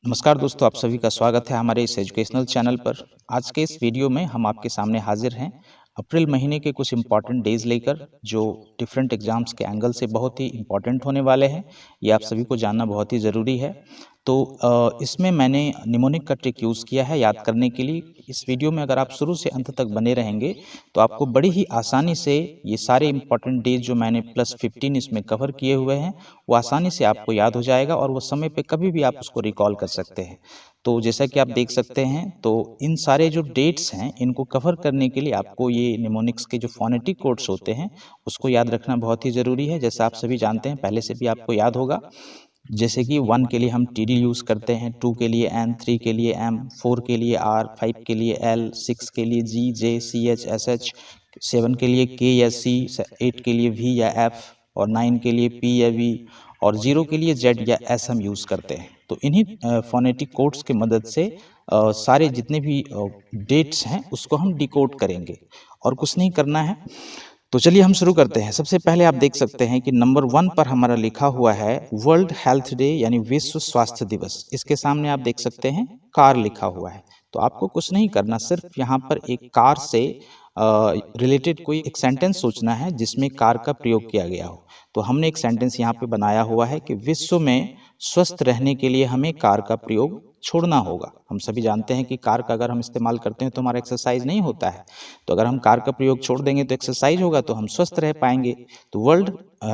नमस्कार दोस्तों, आप सभी का स्वागत है हमारे इस एजुकेशनल चैनल पर। आज के इस वीडियो में हम आपके सामने हाजिर हैं अप्रैल महीने के कुछ इम्पॉर्टेंट डेज लेकर, जो डिफरेंट एग्जाम्स के एंगल से बहुत ही इम्पॉर्टेंट होने वाले हैं। ये आप सभी को जानना बहुत ही ज़रूरी है। तो इसमें मैंने निमोनिक का ट्रिक यूज़ किया है याद करने के लिए। इस वीडियो में अगर आप शुरू से अंत तक बने रहेंगे तो आपको बड़ी ही आसानी से ये सारे इम्पॉर्टेंट डेज जो मैंने +15 इसमें कवर किए हुए हैं वो आसानी से आपको याद हो जाएगा और वो समय पे कभी भी आप उसको रिकॉल कर सकते हैं। तो जैसा कि आप देख सकते हैं, तो इन सारे जो डेट्स हैं इनको कवर करने के लिए आपको ये निमोनिक्स के जो फोनेटिक कोड्स होते हैं उसको याद रखना बहुत ही ज़रूरी है। जैसा आप सभी जानते हैं, पहले से भी आपको याद होगा। जैसे कि 1 के लिए हम TD यूज़ करते हैं, 2 के लिए N, 3 के लिए M, 4 के लिए R, 5 के लिए L, 6 के लिए G, J, CH, SH, 7 के लिए K या C, 8 के लिए V या F और 9 के लिए P या V और 0 के लिए Z या S हम यूज़ करते हैं। तो इन्हीं फोनेटिक कोड्स की मदद से सारे जितने भी डेट्स हैं उसको हम डिकोड करेंगे और कुछ नहीं करना है। तो चलिए हम शुरू करते हैं। सबसे पहले आप देख सकते हैं कि नंबर 1 पर हमारा लिखा हुआ है वर्ल्ड हेल्थ डे यानी विश्व स्वास्थ्य दिवस। इसके सामने आप देख सकते हैं कार लिखा हुआ है। तो आपको कुछ नहीं करना, सिर्फ यहाँ पर एक कार से रिलेटेड कोई एक सेंटेंस सोचना है जिसमें कार का प्रयोग किया गया हो। तो हमने एक सेंटेंस यहाँ पे बनाया हुआ है कि विश्व में स्वस्थ रहने के लिए हमें कार का प्रयोग छोड़ना होगा। हम सभी जानते हैं कि कार का अगर हम इस्तेमाल करते हैं तो हमारा एक्सरसाइज नहीं होता है। तो अगर हम कार का प्रयोग छोड़ देंगे तो एक्सरसाइज होगा, तो हम स्वस्थ रह पाएंगे। तो वर्ल्ड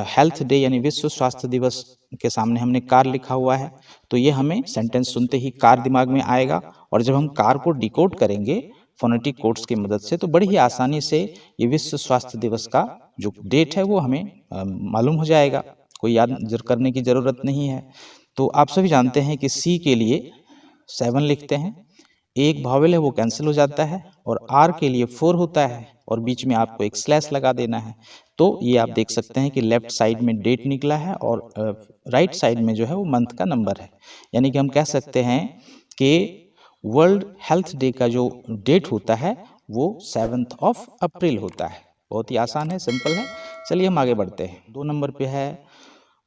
हेल्थ डे यानी विश्व स्वास्थ्य दिवस के सामने हमने कार लिखा हुआ है। तो ये हमें सेंटेंस सुनते ही कार दिमाग में आएगा और जब हम कार को डिकोड करेंगे फोनेटिक कोड्स की मदद से तो बड़ी ही आसानी से ये विश्व स्वास्थ्य दिवस का जो डेट है वो हमें मालूम हो जाएगा। कोई याद करने की ज़रूरत नहीं है। तो आप सभी जानते हैं कि C के लिए 7 लिखते हैं, एक भावेल है वो कैंसिल हो जाता है और R के लिए 4 होता है और बीच में आपको एक स्लैश लगा देना है। तो ये आप देख सकते हैं कि लेफ्ट साइड में डेट निकला है और राइट साइड में जो है वो मंथ का नंबर है। यानी कि हम कह सकते हैं कि वर्ल्ड हेल्थ डे का जो डेट होता है वो 7 अप्रैल होता है। बहुत ही आसान है, सिंपल है। चलिए हम आगे बढ़ते हैं। 2 नंबर पे है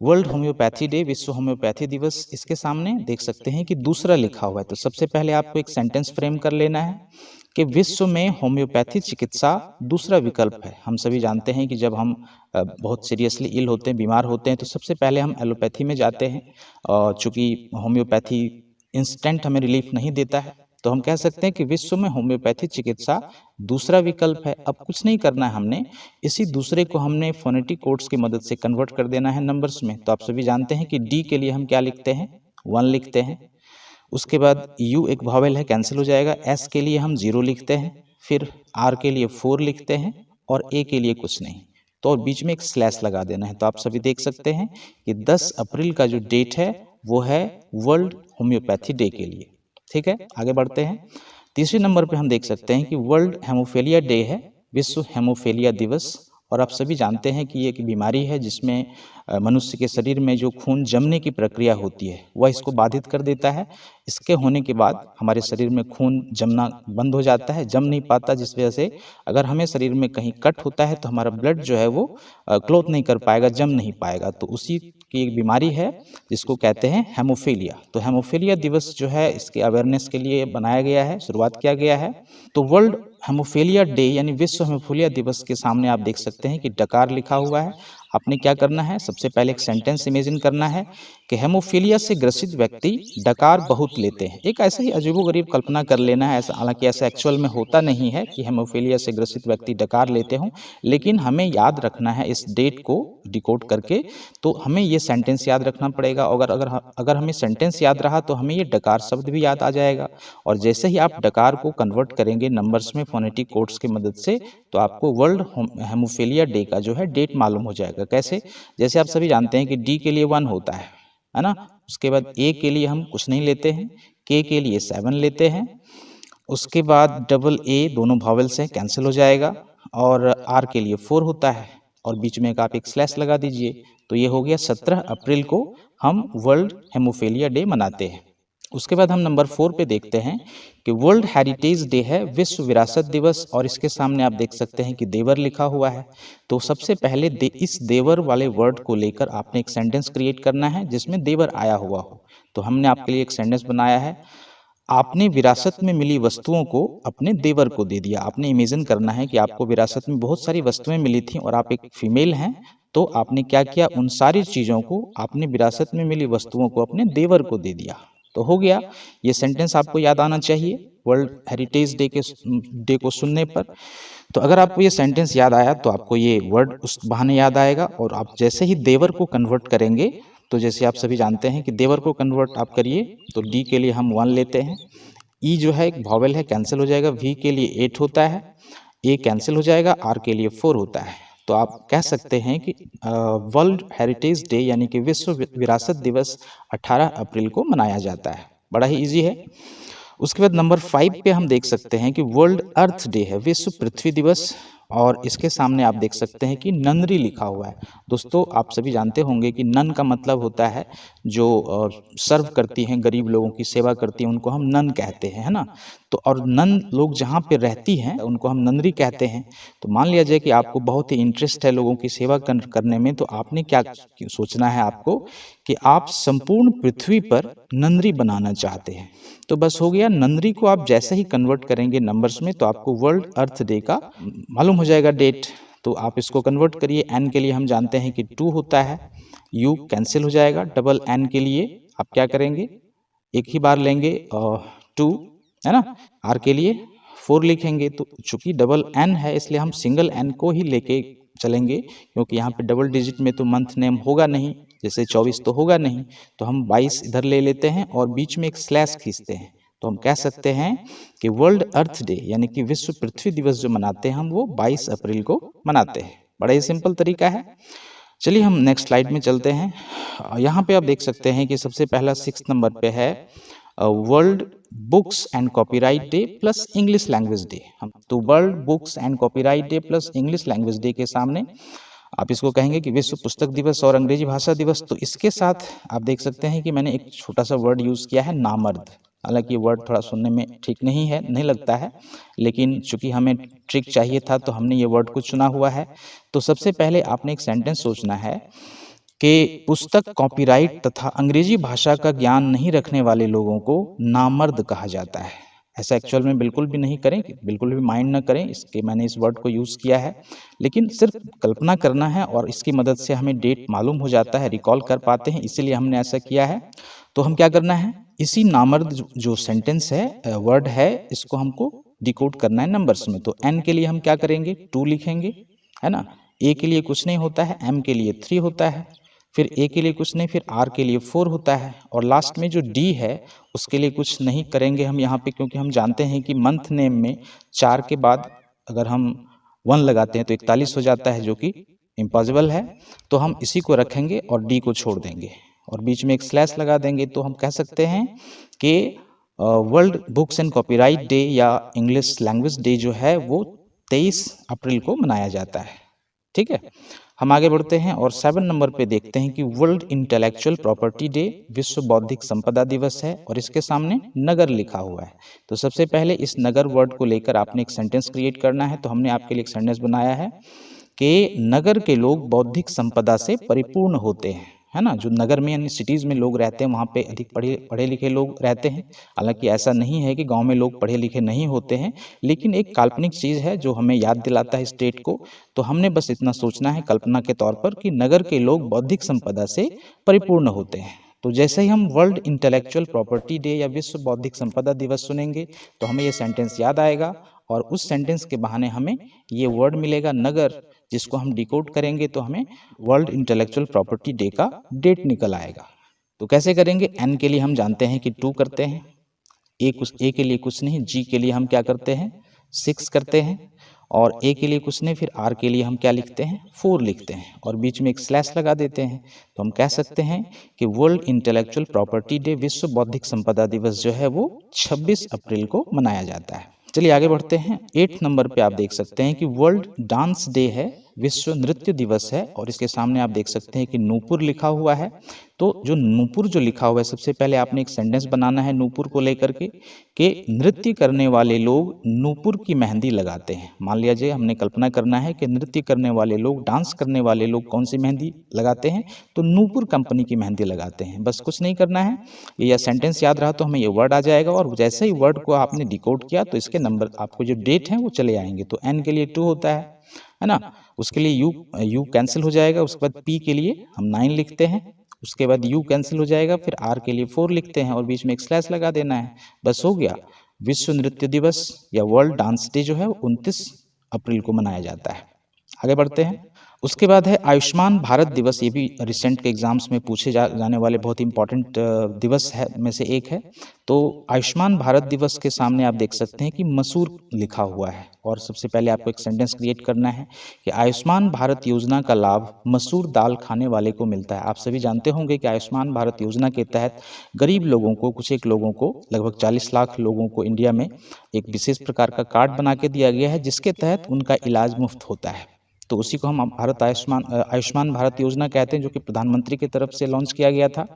वर्ल्ड होम्योपैथी डे, विश्व होम्योपैथी दिवस। इसके सामने देख सकते हैं कि दूसरा लिखा हुआ है। तो सबसे पहले आपको एक सेंटेंस फ्रेम कर लेना है कि विश्व में होम्योपैथी चिकित्सा दूसरा विकल्प है। हम सभी जानते हैं कि जब हम बहुत सीरियसली इल होते हैं, बीमार होते हैं, तो सबसे पहले हम एलोपैथी में जाते हैं। चूँकि होम्योपैथी इंस्टेंट हमें रिलीफ नहीं देता है, तो हम कह सकते हैं कि विश्व में होम्योपैथी चिकित्सा दूसरा विकल्प है। अब कुछ नहीं करना है, हमने इसी दूसरे को हमने फोनेटिक कोड्स की मदद से कन्वर्ट कर देना है नंबर्स में। तो आप सभी जानते हैं कि D के लिए हम क्या लिखते हैं, 1 लिखते हैं। उसके बाद U एक वावेल है, कैंसिल हो जाएगा। S के लिए हम 0 लिखते हैं, फिर R के लिए 4 लिखते हैं और A के लिए कुछ नहीं। तो और बीच में एक स्लैश लगा देना है। तो आप सभी देख सकते हैं कि 10 अप्रैल का जो डेट है वो है वर्ल्ड होम्योपैथी डे के लिए। ठीक है, आगे बढ़ते हैं। तीसरे नंबर पे हम देख सकते हैं कि वर्ल्ड हेमोफीलिया डे है, विश्व हेमोफीलिया दिवस। और आप सभी जानते हैं कि ये एक बीमारी है जिसमें मनुष्य के शरीर में जो खून जमने की प्रक्रिया होती है वह इसको बाधित कर देता है। इसके होने के बाद हमारे शरीर में खून जमना बंद हो जाता है, जम नहीं पाता, जिस वजह से अगर हमें शरीर में कहीं कट होता है तो हमारा ब्लड जो है वो क्लॉट नहीं कर पाएगा, जम नहीं पाएगा। तो उसी की एक बीमारी है जिसको कहते हैं हेमोफीलिया। तो हेमोफीलिया दिवस जो है इसके अवेयरनेस के लिए बनाया गया है, शुरुआत किया गया है। तो वर्ल्ड हेमोफीलिया डे यानी विश्व हेमोफीलिया दिवस के सामने आप देख सकते हैं कि डकार लिखा हुआ है। आपने क्या करना है, सबसे पहले एक सेंटेंस इमेजिन करना है कि हेमोफीलिया से ग्रसित व्यक्ति डकार बहुत लेते हैं। एक ऐसा ही अजीबोगरीब कल्पना कर लेना है। ऐसा, हालांकि ऐसा एक्चुअल में होता नहीं है कि हेमोफीलिया से ग्रसित व्यक्ति डकार लेते हों, लेकिन हमें याद रखना है इस डेट को डिकोड करके। तो हमें ये सेंटेंस याद रखना पड़ेगा। अगर हमें सेंटेंस याद रहा तो हमें ये डकार शब्द भी याद आ जाएगा। और जैसे ही आप डकार को कन्वर्ट करेंगे नंबर्स में फोनेटिक कोड्स की मदद से, तो आपको वर्ल्ड हेमोफीलिया डे का जो है डेट मालूम हो जाएगा। कैसे? जैसे आप सभी जानते हैं कि D के लिए 1 होता है ना। उसके बाद A के लिए हम कुछ नहीं लेते हैं, K के लिए 7 लेते हैं। उसके बाद डबल A दोनों भावेल्स हैं, कैंसिल हो जाएगा और R के लिए 4 होता है और बीच में आप एक स्लैश लगा दीजिए। तो ये हो गया 17 अप्रैल को हम वर्ल्ड हेमोफीलिया डे मनाते हैं। उसके बाद हम नंबर 4 पे देखते हैं कि वर्ल्ड हेरिटेज डे है, विश्व विरासत दिवस। और इसके सामने आप देख सकते हैं कि देवर लिखा हुआ है। तो सबसे पहले इस देवर वाले वर्ड को लेकर आपने एक सेंटेंस क्रिएट करना है जिसमें देवर आया हुआ हो। तो हमने आपके लिए एक सेंटेंस बनाया है, आपने विरासत में मिली वस्तुओं को अपने देवर को दे दिया। आपने इमेजिन करना है कि आपको विरासत में बहुत सारी वस्तुएं मिली थी और आप एक फीमेल हैं, तो आपने क्या किया, उन सारी चीज़ों को, आपने विरासत में मिली वस्तुओं को अपने देवर को दे दिया। तो हो गया, ये सेंटेंस आपको याद आना चाहिए वर्ल्ड हेरिटेज डे को सुनने पर। तो अगर आपको ये सेंटेंस याद आया तो आपको ये वर्ड उस बहाने याद आएगा, और आप जैसे ही देवर को कन्वर्ट करेंगे, तो जैसे आप सभी जानते हैं कि देवर को कन्वर्ट आप करिए तो डी के लिए हम 1 लेते हैं, ई जो है एक वॉवेल है, कैंसिल हो जाएगा, वी के लिए 8 होता है, ए कैंसिल हो जाएगा, आर के लिए 4 होता है। तो आप कह सकते हैं कि वर्ल्ड हेरिटेज डे यानी कि विश्व विरासत दिवस 18 अप्रैल को मनाया जाता है। बड़ा ही इजी है। उसके बाद नंबर 5 पे हम देख सकते हैं कि वर्ल्ड अर्थ डे है, विश्व पृथ्वी दिवस, और इसके सामने आप देख सकते हैं कि नंदरी लिखा हुआ है। दोस्तों आप सभी जानते होंगे कि नन का मतलब होता है जो सर्व करती हैं, गरीब लोगों की सेवा करती हैं, उनको हम नन कहते हैं, है ना। तो और नन लोग जहाँ पे रहती हैं उनको हम नंदरी कहते हैं। तो मान लिया जाए कि आपको बहुत ही इंटरेस्ट है लोगों की सेवा करने में, तो आपने क्या सोचना है आपको कि आप संपूर्ण पृथ्वी पर नंदरी बनाना चाहते हैं। तो बस हो गया, नंदरी को आप जैसे ही कन्वर्ट करेंगे नंबर्स में तो आपको वर्ल्ड अर्थ डे का मालूम हो जाएगा डेट। तो आप इसको कन्वर्ट करिए, एन के लिए हम जानते हैं कि 2 होता है, यू कैंसिल हो जाएगा, डबल एन के लिए आप क्या करेंगे, एक ही बार लेंगे 2, है ना। आर के लिए 4 लिखेंगे, तो चूंकि डबल एन है इसलिए हम सिंगल एन को ही लेके चलेंगे, क्योंकि यहाँ पे डबल डिजिट में तो मंथ नेम होगा नहीं, जैसे 24 तो होगा नहीं, तो हम 22 इधर ले लेते हैं और बीच में एक स्लैश खींचते हैं। तो हम कह सकते हैं कि वर्ल्ड अर्थ डे यानी कि विश्व पृथ्वी दिवस जो मनाते हैं हम, वो 22 अप्रैल को मनाते हैं। बड़ा ही सिंपल तरीका है। चलिए हम नेक्स्ट स्लाइड में चलते हैं। यहाँ पे आप देख सकते हैं कि सबसे पहला 6 नंबर पे है world books and copyright day plus English language day. तो world books and copyright day plus English language day के सामने आप इसको कहेंगे कि विश्व पुस्तक दिवस और अंग्रेजी भाषा दिवस। तो इसके साथ आप देख सकते हैं कि मैंने एक छोटा सा वर्ड यूज़ किया है, नामर्द। हालांकि ये वर्ड थोड़ा सुनने में ठीक नहीं है, नहीं लगता है, लेकिन चूंकि हमें ट्रिक चाहिए था तो हमने ये वर्ड को चुना हुआ है। तो सबसे पहले आपने एक सेंटेंस सोचना है कि पुस्तक, कॉपीराइट तथा अंग्रेजी भाषा का ज्ञान नहीं रखने वाले लोगों को नामर्द कहा जाता है। ऐसा एक्चुअल में बिल्कुल भी नहीं करें, बिल्कुल भी माइंड न करें, इसके मैंने इस वर्ड को यूज़ किया है, लेकिन सिर्फ कल्पना करना है और इसकी मदद से हमें डेट मालूम हो जाता है, रिकॉल कर पाते हैं, इसीलिए हमने ऐसा किया है। तो हम क्या करना है, इसी नामर्द जो सेंटेंस है, वर्ड है, इसको हमको डिकोड करना है नंबर्स में। तो एन के लिए हम क्या करेंगे, 2 लिखेंगे, है ना। ए के लिए कुछ नहीं होता है, एम के लिए 3 होता है, फिर ए के लिए कुछ नहीं, फिर आर के लिए 4 होता है, और लास्ट में जो डी है उसके लिए कुछ नहीं करेंगे हम यहाँ पे, क्योंकि हम जानते हैं कि मंथ नेम में 4 के बाद अगर हम 1 लगाते हैं तो 41 हो जाता है, जो कि इम्पॉसिबल है। तो हम इसी को रखेंगे और डी को छोड़ देंगे और बीच में एक स्लैश लगा देंगे। तो हम कह सकते हैं कि world books and copyright day या इंग्लिश लैंग्वेज डे जो है वो 23 अप्रैल को मनाया जाता है। ठीक है, हम आगे बढ़ते हैं और 7 नंबर पे देखते हैं कि वर्ल्ड इंटेलेक्चुअल प्रॉपर्टी डे, विश्व बौद्धिक संपदा दिवस है, और इसके सामने नगर लिखा हुआ है। तो सबसे पहले इस नगर वर्ड को लेकर आपने एक सेंटेंस क्रिएट करना है। तो हमने आपके लिए एक सेंटेंस बनाया है कि नगर के लोग बौद्धिक संपदा से परिपूर्ण होते हैं, है ना। जो नगर में यानी सिटीज़ में लोग रहते हैं वहाँ पे अधिक पढ़े लिखे लोग रहते हैं। हालांकि ऐसा नहीं है कि गांव में लोग पढ़े लिखे नहीं होते हैं, लेकिन एक काल्पनिक चीज़ है जो हमें याद दिलाता है स्टेट को। तो हमने बस इतना सोचना है कल्पना के तौर पर कि नगर के लोग बौद्धिक संपदा से परिपूर्ण होते हैं। तो जैसे ही हम वर्ल्ड इंटेलेक्चुअल प्रॉपर्टी डे या विश्व बौद्धिक संपदा दिवस सुनेंगे तो हमें ये सेंटेंस याद आएगा, और उस सेंटेंस के बहाने हमें ये वर्ड मिलेगा नगर, जिसको हम डिकोड करेंगे तो हमें वर्ल्ड इंटेलेक्चुअल प्रॉपर्टी डे का डेट निकल आएगा। तो कैसे करेंगे, एन के लिए हम जानते हैं कि 2 करते हैं, ए के लिए कुछ नहीं, जी के लिए हम क्या करते हैं 6 करते हैं, और ए के लिए कुछ नहीं, फिर आर के लिए हम क्या लिखते हैं 4 लिखते हैं, और बीच में एक स्लैश लगा देते हैं। तो हम कह सकते हैं कि वर्ल्ड इंटेलेक्चुअल प्रॉपर्टी डे, विश्व बौद्धिक संपदा दिवस जो है वो 26 अप्रैल को मनाया जाता है। चलिए आगे बढ़ते हैं। 8 नंबर पे आप देख सकते हैं कि वर्ल्ड डांस डे है, विश्व नृत्य दिवस है। और इसके सामने आप देख सकते हैं कि नूपुर लिखा हुआ है। तो जो नूपुर जो लिखा हुआ है, सबसे पहले आपने एक सेंटेंस बनाना है नूपुर को लेकर के कि नृत्य करने वाले लोग नूपुर की मेहंदी लगाते हैं। मान लीजिए हमने कल्पना करना है कि नृत्य करने वाले लोग, डांस करने वाले लोग कौन सी मेहंदी लगाते हैं, तो नूपुर कंपनी की मेहंदी लगाते हैं। बस कुछ नहीं करना है, ये सेंटेंस याद रहा तो हमें ये वर्ड आ जाएगा, और जैसे ही वर्ड को आपने डिकोड किया तो इसके नंबर, आपको जो डेट है वो चले आएंगे। तो एन के लिए 2 होता है ना, उसके लिए यू कैंसिल हो जाएगा। उसके बाद पी के लिए हम 9 लिखते हैं, उसके बाद यू कैंसिल हो जाएगा, फिर आर के लिए 4 लिखते हैं और बीच में एक स्लैश लगा देना है। बस हो गया। विश्व नृत्य दिवस या वर्ल्ड डांस डे जो है 29 अप्रैल को मनाया जाता है। आगे बढ़ते हैं। उसके बाद है आयुष्मान भारत दिवस। ये भी रिसेंट के एग्जाम्स में पूछे जाने वाले बहुत ही इंपॉर्टेंट दिवस है में से एक है। तो आयुष्मान भारत दिवस के सामने आप देख सकते हैं कि मसूर लिखा हुआ है, और सबसे पहले आपको एक सेंटेंस क्रिएट करना है कि आयुष्मान भारत योजना का लाभ मसूर दाल खाने वाले को मिलता है। आप सभी जानते होंगे कि आयुष्मान भारत योजना के तहत गरीब लोगों को, कुछ एक लोगों को, लगभग 40 लाख लोगों को इंडिया में एक विशेष प्रकार का कार्ड बना के दिया गया है, जिसके तहत उनका इलाज मुफ्त होता है। तो उसी को हम भारत आयुष्मान भारत योजना कहते हैं, जो कि प्रधानमंत्री की तरफ से लॉन्च किया गया था।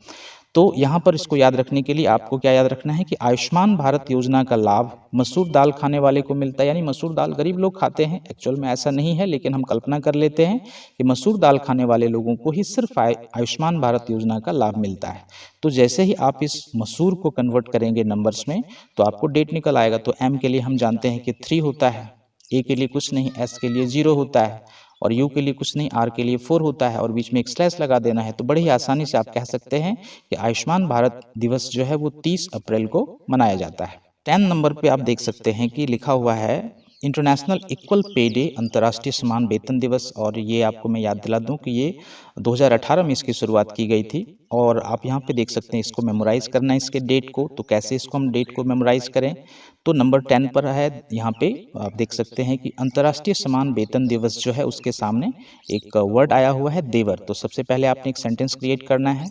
तो यहाँ पर इसको याद रखने के लिए आपको क्या याद रखना है कि आयुष्मान भारत योजना का लाभ मसूर दाल खाने वाले को मिलता है। यानी मसूर दाल गरीब लोग खाते हैं, एक्चुअल में ऐसा नहीं है, लेकिन हम कल्पना कर लेते हैं कि मसूर दाल खाने वाले लोगों को ही सिर्फ आयुष्मान भारत योजना का लाभ मिलता है। तो जैसे ही आप इस मसूर को कन्वर्ट करेंगे नंबर्स में, तो आपको डेट निकल आएगा। तो एम के लिए हम जानते हैं कि 3 होता है, ए के लिए कुछ नहीं, एस के लिए 0 होता है, और यू के लिए कुछ नहीं, आर के लिए 4 होता है, और बीच में एक स्लैश लगा देना है। तो बड़े ही आसानी से आप कह सकते हैं कि आयुष्मान भारत दिवस जो है वो 30 अप्रैल को मनाया जाता है। 10 नंबर पे आप देख सकते हैं कि लिखा हुआ है इंटरनेशनल इक्वल पे डे, अंतर्राष्ट्रीय समान वेतन दिवस। और ये आपको मैं याद दिला दूं कि ये 2018 में इसकी शुरुआत की गई थी, और आप यहाँ पे देख सकते हैं इसको मेमोराइज करना है इसके डेट को। तो कैसे इसको हम डेट को मेमोराइज करें, तो नंबर 10 पर है, यहाँ पे आप देख सकते हैं कि अंतर्राष्ट्रीय समान वेतन दिवस जो है उसके सामने एक वर्ड आया हुआ है देवर। तो सबसे पहले आपने एक सेंटेंस क्रिएट करना है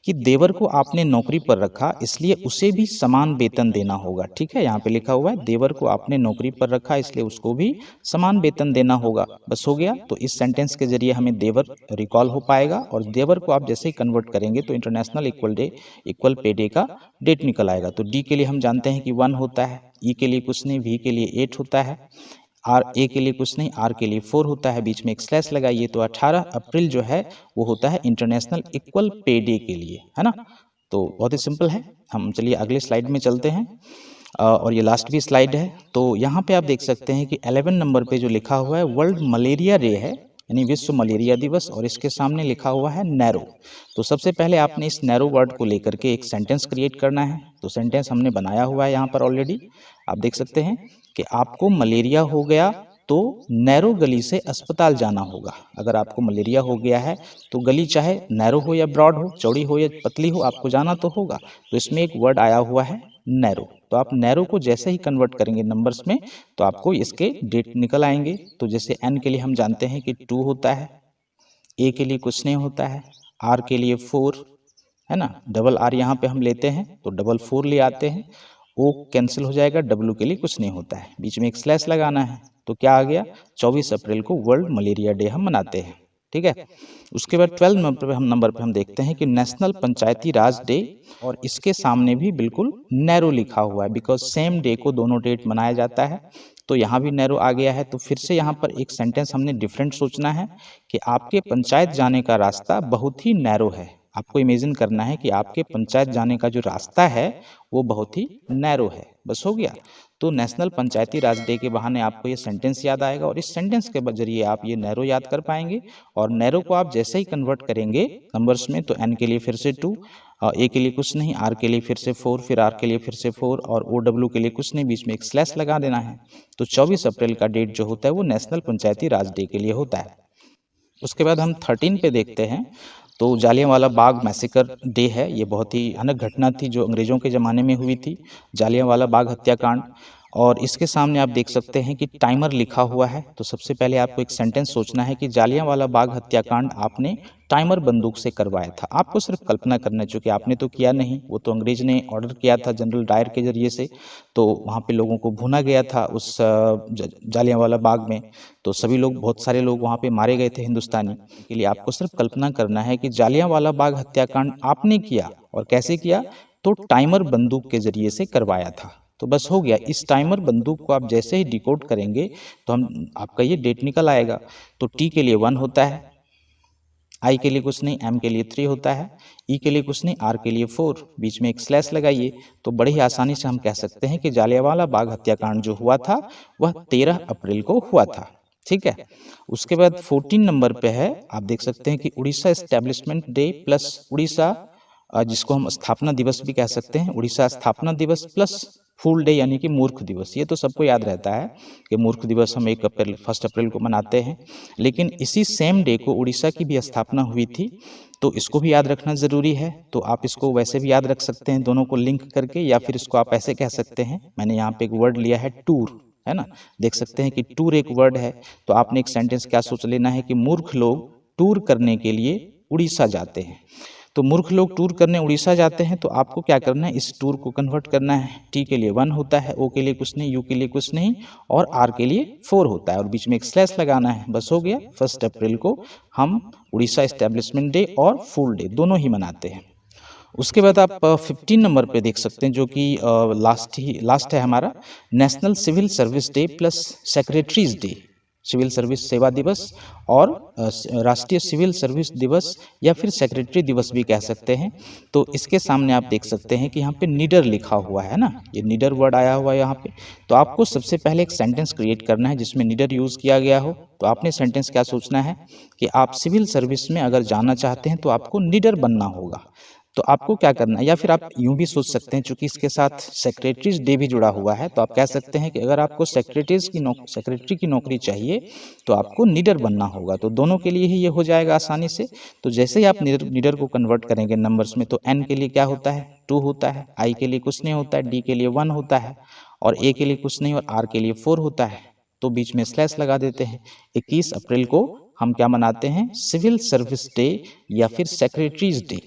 कि देवर को आपने नौकरी पर रखा, इसलिए उसे भी समान वेतन देना होगा। ठीक है, यहाँ पे लिखा हुआ है देवर को आपने नौकरी पर रखा, इसलिए उसको भी समान वेतन देना होगा। बस हो गया। तो इस सेंटेंस के जरिए हमें देवर रिकॉल हो पाएगा, और देवर को आप जैसे ही कन्वर्ट करेंगे तो इंटरनेशनल इक्वल पे डे का डेट निकल आएगा। तो डी के लिए हम जानते हैं कि 1 होता है, ई के लिए कुछ नहीं, वी के लिए 8 होता है, आर ए के लिए कुछ नहीं, आर के लिए 4 होता है, बीच में एक स्लैश लगाइए। तो 18 अप्रैल जो है वो होता है इंटरनेशनल इक्वल पे डे के लिए, है ना। तो बहुत ही सिंपल है। हम चलिए अगले स्लाइड में चलते हैं, और ये लास्ट भी स्लाइड है। तो यहाँ पे आप देख सकते हैं कि 11 नंबर पे जो लिखा हुआ है वर्ल्ड मलेरिया डे है, यानी विश्व मलेरिया दिवस, और इसके सामने लिखा हुआ है नैरो। तो सबसे पहले आपने इस नैरो वर्ड को लेकर के एक सेंटेंस क्रिएट करना है। तो सेंटेंस हमने बनाया हुआ है यहाँ पर ऑलरेडी, आप देख सकते हैं कि आपको मलेरिया हो गया तो नैरो गली से अस्पताल जाना होगा। अगर आपको मलेरिया हो गया है तो गली चाहे नैरो हो या ब्रॉड हो, चौड़ी हो या पतली हो, आपको जाना तो होगा। तो इसमें एक वर्ड आया हुआ है नैरो। तो आप नैरो को जैसे ही कन्वर्ट करेंगे नंबर्स में तो आपको इसके डेट निकल आएंगे। तो जैसे एन के लिए हम जानते हैं कि 2 होता है, ए के लिए कुछ नहीं होता है, आर के लिए 4 है ना, डबल आर यहाँ पे हम लेते हैं तो डबल 4 ले आते हैं, ओ कैंसिल हो जाएगा, डब्ल्यू के लिए कुछ नहीं होता है, बीच में एक स्लैश लगाना है। तो क्या आ गया, 24 अप्रैल को वर्ल्ड मलेरिया डे हम मनाते हैं। ठीक है। उसके बाद 12 नंबर पे हम देखते हैं कि नेशनल पंचायती राज डे, और इसके सामने भी बिल्कुल नैरो लिखा हुआ है, बिकॉज सेम डे को दोनों डेट मनाया जाता है। तो यहाँ भी नैरो आ गया है। तो फिर से यहाँ पर एक सेंटेंस हमने डिफरेंट सोचना है कि आपके पंचायत जाने का रास्ता बहुत ही नैरो है। आपको इमेजिन करना है कि आपके पंचायत जाने का जो रास्ता है वो बहुत ही नैरो है। बस हो गया। तो नेशनल पंचायती राज डे के बहाने आपको ये सेंटेंस याद आएगा, और इस सेंटेंस के जरिए आप ये नैरो याद कर पाएंगे। और नैरो को आप जैसे ही कन्वर्ट करेंगे नंबर्स में, तो एन के लिए फिर से 2, ए के लिए कुछ नहीं, आर के लिए फिर से 4, फिर आर के लिए फिर से 4, और ओ डब्ल्यू के लिए कुछ नहीं, बीच में एक स्लैश लगा देना है। तो 24 अप्रैल का डेट जो होता है वो नेशनल पंचायती राज डे के लिए होता है। उसके बाद हम 13 पे देखते हैं। तो जालियांवाला बाग मैसेकर डे है। ये बहुत ही भयानक घटना थी जो अंग्रेज़ों के ज़माने में हुई थी, जालियांवाला बाग हत्याकांड। और इसके सामने आप देख सकते हैं कि टाइमर लिखा हुआ है। तो सबसे पहले आपको एक सेंटेंस सोचना है कि जालियांवाला बाग हत्याकांड आपने टाइमर बंदूक से करवाया था। आपको सिर्फ कल्पना करना है, चूंकि आपने तो किया नहीं, वो तो अंग्रेज ने ऑर्डर किया था जनरल डायर के जरिए से। तो वहाँ पे लोगों को भुना गया था उस जालियांवाला बाग में। तो सभी लोग, बहुत सारे लोग वहाँ पे मारे गए थे हिंदुस्तानी के लिए। आपको सिर्फ कल्पना करना है कि जालियांवाला बाग हत्याकांड आपने किया, और कैसे किया, तो टाइमर बंदूक के जरिए से करवाया था। तो बस हो गया। इस टाइमर बंदूक को आप जैसे ही डिकोड करेंगे तो आपका ये डेट निकल आएगा। तो टी के लिए 1 होता है, आई के लिए कुछ नहीं, एम के लिए 3 होता है, ई के लिए कुछ नहीं, आर के लिए 4, बीच में एक स्लैश लगाइए। तो बड़ी ही आसानी से हम कह सकते हैं कि जालियांवाला बाग हत्याकांड जो हुआ था वह 13 अप्रैल को हुआ था। ठीक है। उसके बाद 14 नंबर पे है, आप देख सकते हैं कि Orissa establishment debt plus Orissa, जिसको हम स्थापना दिवस भी कह सकते हैं, उड़ीसा स्थापना दिवस प्लस फूल डे यानी कि मूर्ख दिवस। ये तो सबको याद रहता है कि मूर्ख दिवस हम 1 अप्रैल को मनाते हैं, लेकिन इसी सेम डे को उड़ीसा की भी स्थापना हुई थी, तो इसको भी याद रखना ज़रूरी है। तो आप इसको वैसे भी याद रख सकते हैं दोनों को लिंक करके, या फिर इसको आप ऐसे कह सकते हैं, मैंने यहाँ पे एक वर्ड लिया है टूर, है ना, देख सकते हैं कि टूर एक वर्ड है। तो आपने एक सेंटेंस क्या सोच लेना है कि मूर्ख लोग टूर करने के लिए उड़ीसा जाते हैं। तो मूर्ख लोग टूर करने उड़ीसा जाते हैं, तो आपको क्या करना है, इस टूर को कन्वर्ट करना है। टी के लिए 1 होता है, ओ के लिए कुछ नहीं, यू के लिए कुछ नहीं, और आर के लिए 4 होता है, और बीच में एक स्लैश लगाना है। बस हो गया। 1 अप्रैल को हम उड़ीसा एस्टेब्लिशमेंट डे और फूल डे दोनों ही मनाते हैं। उसके बाद आप 15 नंबर पे देख सकते हैं, जो कि लास्ट है हमारा, national civil service day plus secretaries day, civil service सेवा दिवस और राष्ट्रीय सिविल सर्विस दिवस या फिर सेक्रेटरी दिवस भी कह सकते हैं। तो इसके सामने आप देख सकते हैं कि यहाँ पे निडर लिखा हुआ है ना, ये निडर वर्ड आया हुआ है यहाँ पे। तो आपको सबसे पहले एक सेंटेंस क्रिएट करना है जिसमें निडर यूज़ किया गया हो। तो आपने सेंटेंस क्या सोचना है कि आप सिविल सर्विस में अगर जाना चाहते हैं तो आपको निडर बनना होगा। तो आपको क्या करना है, या फिर आप यूं भी सोच सकते हैं, चूंकि इसके साथ सेक्रेटरीज डे भी जुड़ा हुआ है, तो आप कह सकते हैं कि अगर आपको सेक्रेटरी की नौकरी चाहिए तो आपको निडर बनना होगा। तो दोनों के लिए ही ये हो जाएगा आसानी से। तो जैसे ही आप निडर को कन्वर्ट करेंगे नंबर्स में, तो एन के लिए क्या होता है, 2 होता है, आई के लिए कुछ नहीं होता है, डी के लिए 1 होता है, और ए के लिए कुछ नहीं, और आर के लिए 4 होता है। तो बीच में स्लैश लगा देते हैं। 21 अप्रैल को हम क्या मनाते हैं, सिविल सर्विस डे या फिर सेक्रेटरीज डे।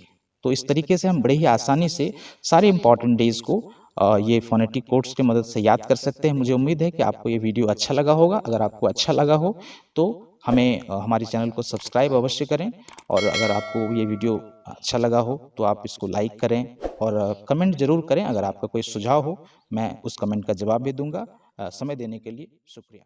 तो इस तरीके से हम बड़े ही आसानी से सारे इंपॉर्टेंट डेज को ये फोनेटिक कोड्स की मदद से याद कर सकते हैं। मुझे उम्मीद है कि आपको ये वीडियो अच्छा लगा होगा। अगर आपको अच्छा लगा हो तो हमें हमारे चैनल को सब्सक्राइब अवश्य करें, और अगर आपको ये वीडियो अच्छा लगा हो तो आप इसको लाइक करें और कमेंट जरूर करें। अगर आपका कोई सुझाव हो, मैं उस कमेंट का जवाब भी दूंगा। समय देने के लिए शुक्रिया।